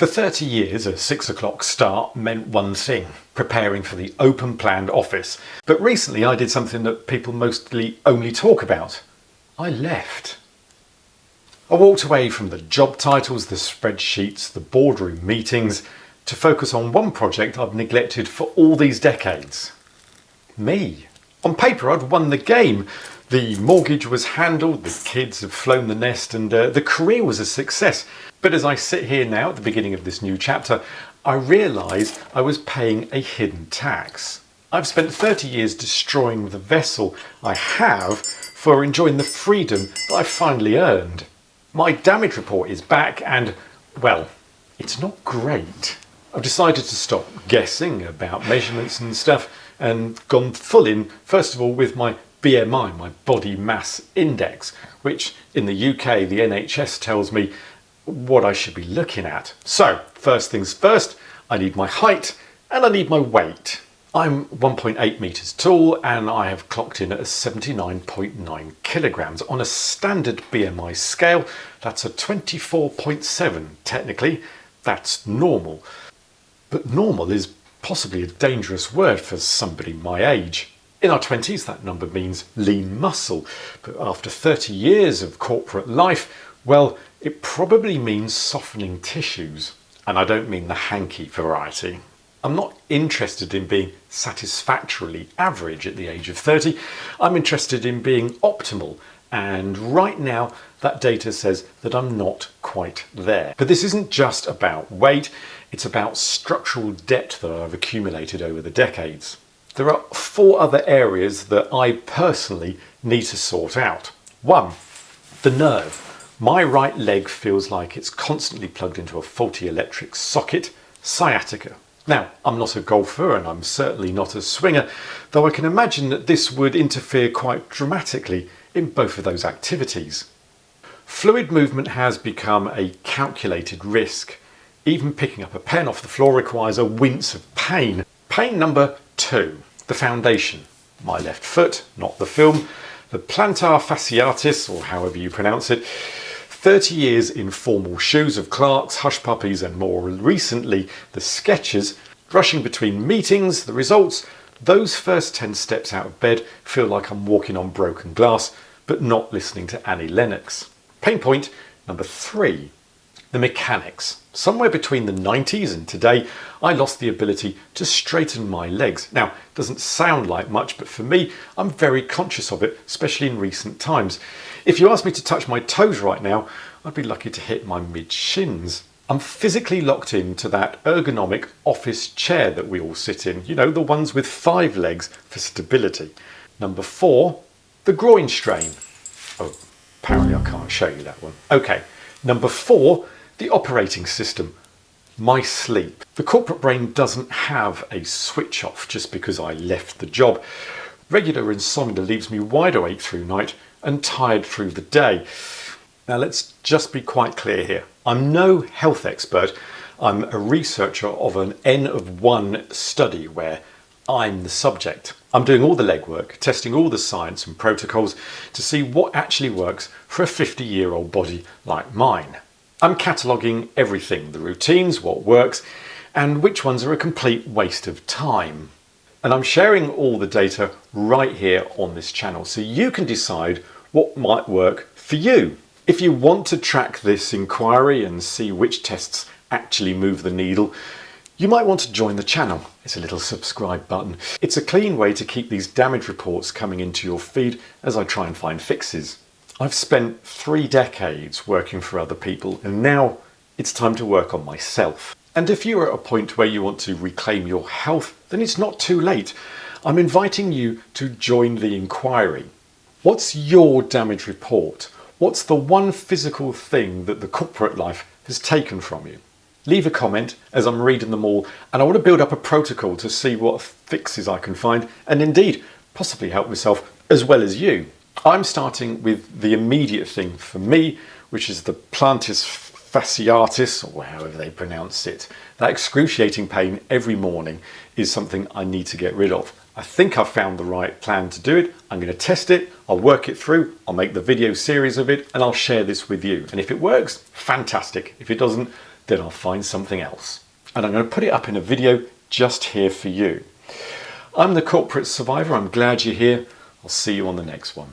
For 30 years, a 6 o'clock start meant one thing: preparing for the open planned office. But recently I did something that people mostly only talk about. I left. I walked away from the job titles, the spreadsheets, the boardroom meetings, to focus on one project I've neglected for all these decades. Me. On paper I'd won the game. The mortgage was handled, the kids have flown the nest, and the career was a success. But as I sit here now at the beginning of this new chapter, I realise I was paying a hidden tax. I've spent 30 years destroying the vessel I have for enjoying the freedom that I finally earned. My damage report is back and, well, it's not great. I've decided to stop guessing about measurements and stuff and gone full in, first of all, with my BMI, my body mass index, which in the UK, the NHS tells me what I should be looking at. So, first things first, I need my height and I need my weight. I'm 1.8 metres tall and I have clocked in at 79.9 kilograms. On a standard BMI scale, that's a 24.7. Technically, that's normal. But normal is possibly a dangerous word for somebody my age. In our 20s, that number means lean muscle. But after 30 years of corporate life, well, it probably means softening tissues. And I don't mean the hanky variety. I'm not interested in being satisfactorily average at the age of 30. I'm interested in being optimal. And right now, that data says that I'm not quite there. But this isn't just about weight. It's about structural debt that I've accumulated over the decades. There are 4 other areas that I personally need to sort out. 1, the nerve. My right leg feels like it's constantly plugged into a faulty electric socket. Sciatica. Now, I'm not a golfer and I'm certainly not a swinger, though I can imagine that this would interfere quite dramatically in both of those activities. Fluid movement has become a calculated risk. Even picking up a pen off the floor requires a wince of pain. Pain number 2, the foundation. My left foot, not the film, the plantar fasciitis, or however you pronounce it. 30 years in formal shoes of Clarks, Hush Puppies, and more recently, the Skechers. Rushing between meetings, the results, those first 10 steps out of bed feel like I'm walking on broken glass, but not listening to Annie Lennox. Pain point number 3, the mechanics. Somewhere between the 90s and today, I lost the ability to straighten my legs. Now, it doesn't sound like much, but for me, I'm very conscious of it, especially in recent times. If you asked me to touch my toes right now, I'd be lucky to hit my mid-shins. I'm physically locked into that ergonomic office chair that we all sit in. You know, the ones with 5 legs for stability. Number 4, the groin strain. Oh, apparently I can't show you that one. Okay, number 4, the operating system, my sleep. The corporate brain doesn't have a switch off just because I left the job. Regular insomnia leaves me wide awake through night and tired through the day. Now let's just be quite clear here. I'm no health expert. I'm a researcher of an N of 1 study where I'm the subject. I'm doing all the legwork, testing all the science and protocols to see what actually works for a 50-year-old body like mine. I'm cataloguing everything, the routines, what works, and which ones are a complete waste of time. And I'm sharing all the data right here on this channel so you can decide what might work for you. If you want to track this inquiry and see which tests actually move the needle, you might want to join the channel. It's a little subscribe button. It's a clean way to keep these damage reports coming into your feed as I try and find fixes. I've spent 3 decades working for other people and now it's time to work on myself. And if you're at a point where you want to reclaim your health, then it's not too late. I'm inviting you to join the inquiry. What's your damage report? What's the one physical thing that the corporate life has taken from you? Leave a comment as I'm reading them all, and I want to build up a protocol to see what fixes I can find and indeed possibly help myself as well as you. I'm starting with the immediate thing for me, which is the plantar fasciitis, or however they pronounce it. That excruciating pain every morning is something I need to get rid of. I think I've found the right plan to do it. I'm going to test it, I'll work it through, I'll make the video series of it, and I'll share this with you. And if it works, fantastic. If it doesn't, then I'll find something else. And I'm going to put it up in a video just here for you. I'm the Corporate Survivor. I'm glad you're here. I'll see you on the next one.